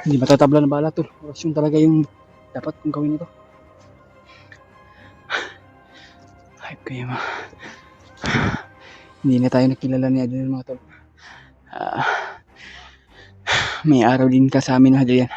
Hindi matatabla ng bala tol. Orasyon talaga yung dapat kong gawin ito. Hype kayo hindi na tayo nakilala ni Adrian mga tol. May araw din ka sa amin Adrian.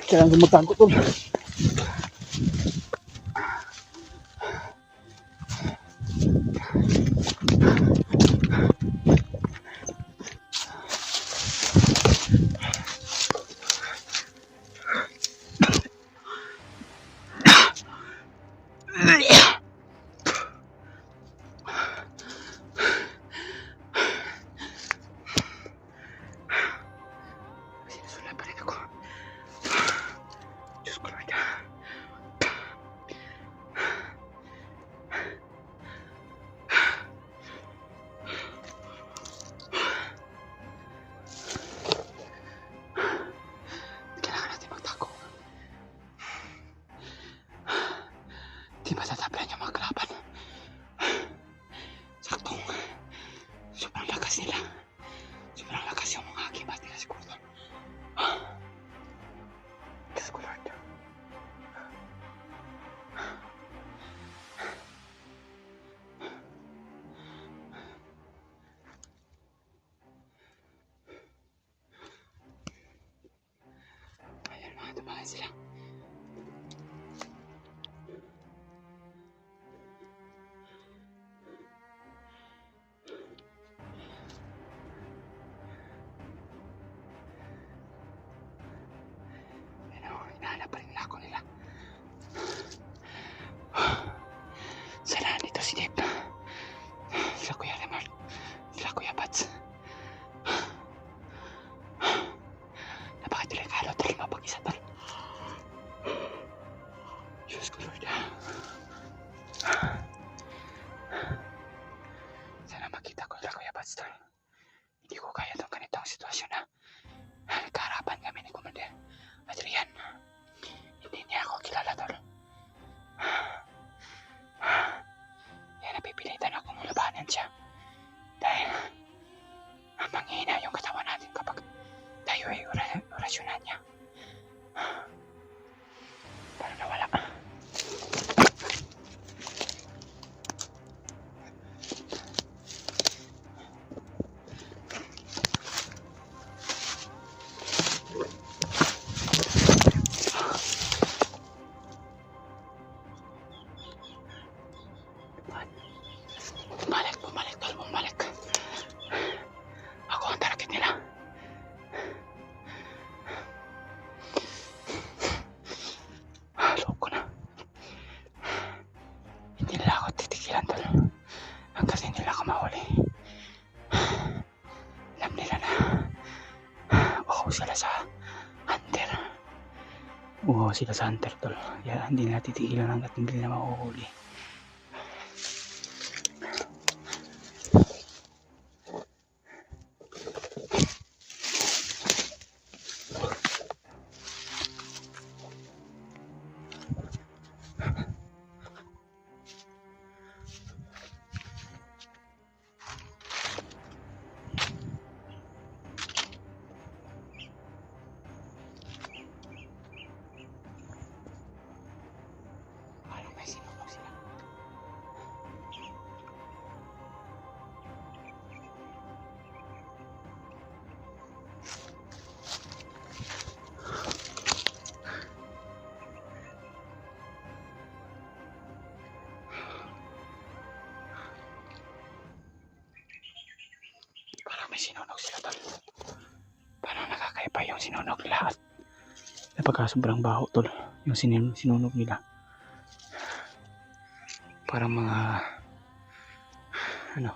Kailangan ko magtanto tol. Di matatapian yung mga kalaban. Saktong sobrang lakas nila. Sobrang lakas yung mga akibat nila siguro. Diyos ko Lord. Ayan mga tumahan sila. Hinahanap pa rin ako nila. Sana nandito si Dave. Sila Kuya Remar. Sila Kuya Bats. Napaka-delikado tol mapag-isa tol. Diyos ko Lord. Sana makita ko sila Kuya Bats tol. Hindi ko kaya itong ganitong sitwasyon na nagkaharapan kami ni Commander Adrian. Hindi niya ako kilala tol. Kaya napipilitan akong labanan siya. Dahil manghihina yung katawan natin kapag tayo ay orasyonan niya. Parang nawala. Bumalik tol, bumalik. Ako ang target nila. Loob ko na. Hindi nila ako titigilan tol. Hanggang hindi nila ako mahuli. Alam nila na ako sila sa hunter. Oo, sila sa hunter tol. Kaya hindi na titigilan hanggat hindi na mahuhuli. Parang may sinulog sila. Parang may sinunog sila tol. Parang nakakaiba yung sinunog lahat. Napagka sobrang baho tol. Yung sinunog nila. Parang mga ano,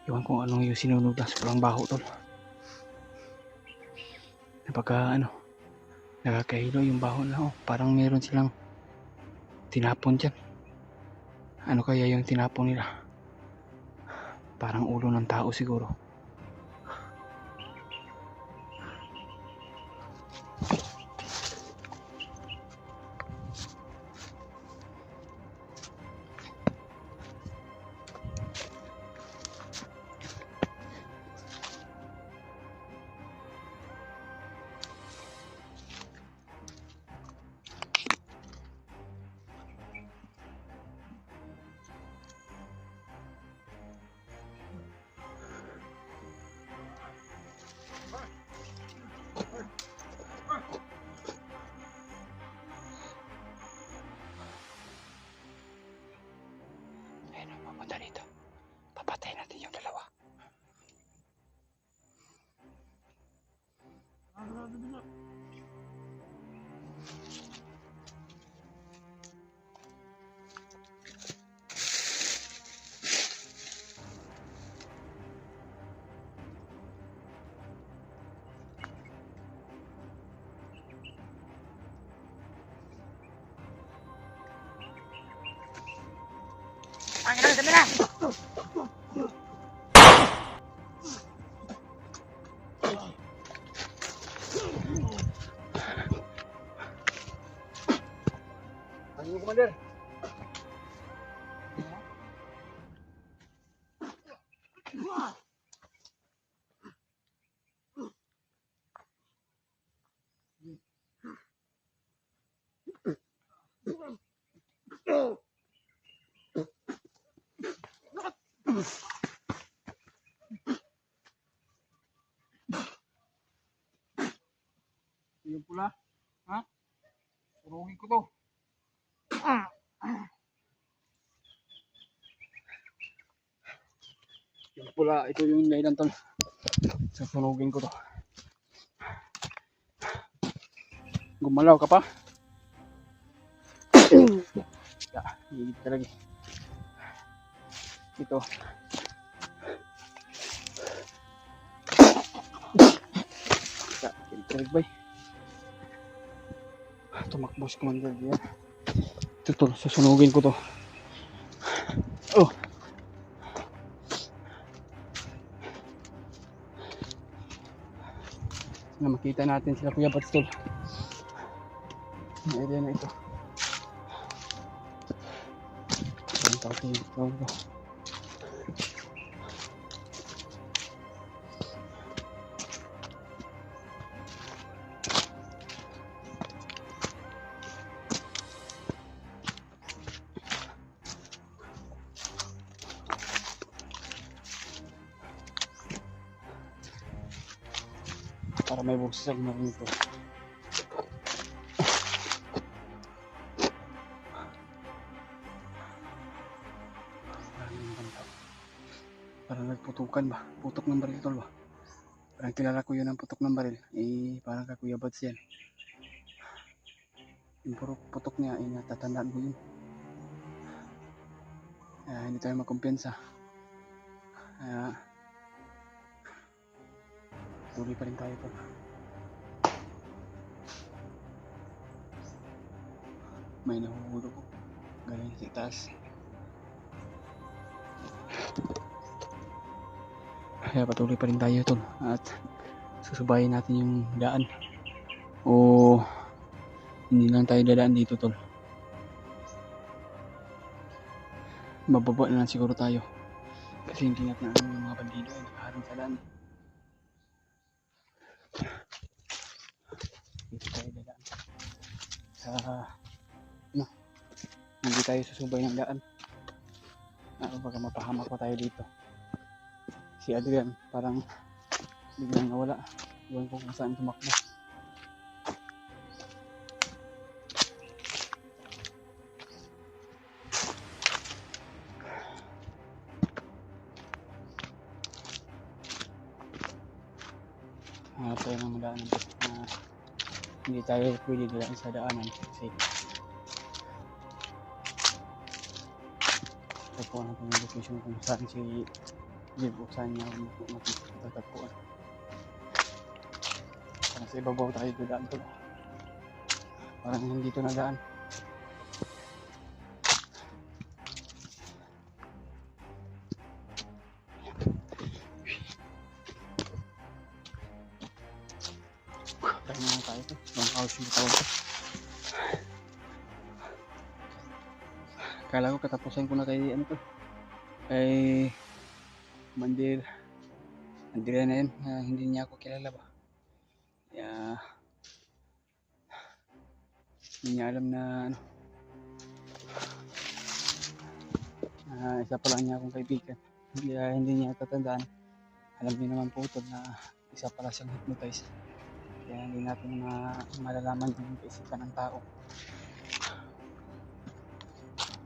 iwan kung anong yung sinunog na sobrang baho tol. Napagka ano, nakakahilo yung baho na oh. Parang meron silang tinapon dyan. Ano kaya yung tinapon nila? Parang ulo ng tao siguro. Ayun o, papunta dito. Papatay natin yung dalawa. Ang ina, dami na! Ano yung commander? Yung pula, ha? Surugin ko to. Yung pula, ito yung dahilan tol. Susunugin ko to. Gumalaw ka pa? Higit talaga. Ito. Higit talaga ba? Tumakbo si commander diyan. Ito tol, susunugin ko to. Oh. Na makita natin sila Kuya Bats tol. Ang area na ito. Ang tawag ito. Para may bugsag na rin ito. Parang nagputukan ba? Putok ng baril tol ba? Parang kilala ko yun ang putok ng baril. Parang ka Kuya Bats yan. Yung putok niya, natatandaan ko yun. Hindi tayo magkumpensa. Tuloy pa rin tayo tol. may nahuhulog ko galing sa itaas. Kaya patuloy pa rin tayo tol at susubayin natin yung daan o hindi lang tayo dadaan dito tol, bababa na lang siguro tayo kasi hindi natin alam yung mga bandido ay nakaharang sa daan. Dito tayo dadaan sa hindi tayo susubay ng daan baka mapahamak pa tayo dito. Si Adrian parang biglang nawala, iwan ko kung saan tumakbo. Hanap tayo ng daanan na hindi tayo pwede dadaan sa daanan kasi tagpuan natin yung location kung saan si Jib o saan niya matatagpuan. Parang sa ibabaw tayo dadaan to, parang hindi to nadaan. Tayo na tayo to, long house yung tawag to. Kala ko katapusan ko na kay ano to, kay Mandir Andrea na yun, hindi niya ako kilala ba. Kaya hindi niya alam na ano, isa pa lang niya akong kaibigan. Hindi niya tatandaan. Alam niyo naman po ito na isa pala siyang hypnotize. Kaya hindi natin malalaman yung kaisipan ng tao.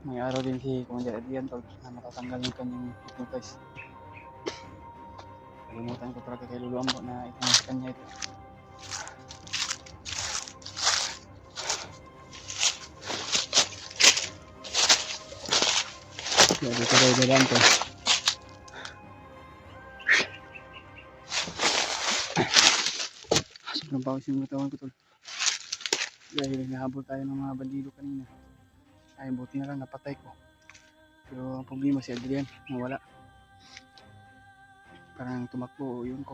May araw din si Commander Adrian tol na matatanggal yung kanyang hypnotize. Kalimutan ko talaga kay Lolo Ambo na itong kanya ito. Kaya dito tayo dadaan to. Sobrang pawis yung katawan ko tol. Dahil nahabol tayo ng mga bandido kanina. Ay buti na lang napatay ko. Pero ang problema si Adrian nawala. Parang tumakbo yun ko.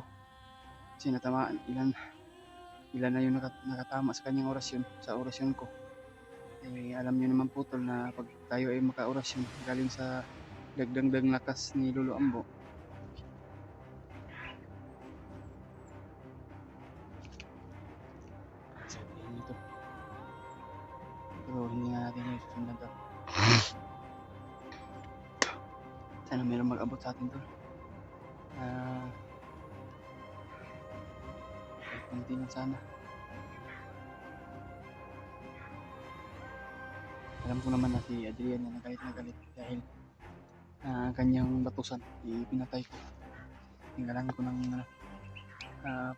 Kasi natamaan ilan na yung nakatama sa kanyang orasyon, sa orasyon ko. Eh alam niyo naman po tol na pag tayo ay maka-orasyon galing sa dagdag lakas ni Lolo Ambo. Sabihin nito. Pero hindi nga natin yung susundan to. Sana mayroong mag-abot sa atin to. Kunti lang sana. Alam ko naman na si Adrian na galit dahil kanyang batusan ipinatay ko. Tinggalan ko ng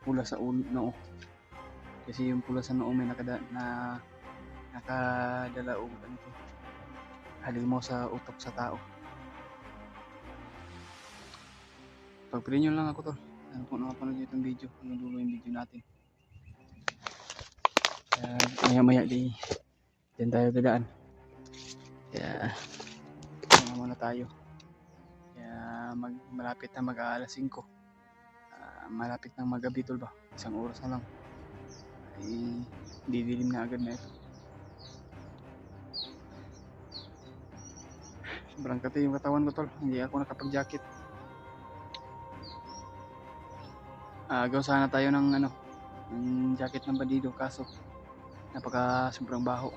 pula sa ulo noo. Kasi yung pula sa noo may nakadala o ano to, halimaw sa utok sa tao. Pagpili nyo lang ako to. Ano po nakapanood nyo itong video, hanggang dulo yung video natin. Maya di dyan tayo dadaan. Kaya muna tayo. Kaya malapit na mag-aalas 5. Malapit na magabi tol ba? Isang oras na lang. Ay didilim na agad na ito. Sobrang kati yung katawan ko tol. Hindi ako nakapag-jacket. Gawa sana tayo ng ng jacket ng bandido kaso napaka sobrang baho.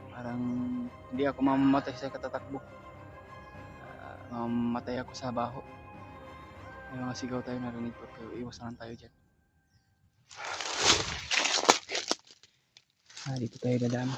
Parang hindi ako mamamatay sa katatakbo. Mamamatay ako sa baho. May mga sigaw tayo narinig po pero iwas na lang tayo dyan. Dito tayo dadaan.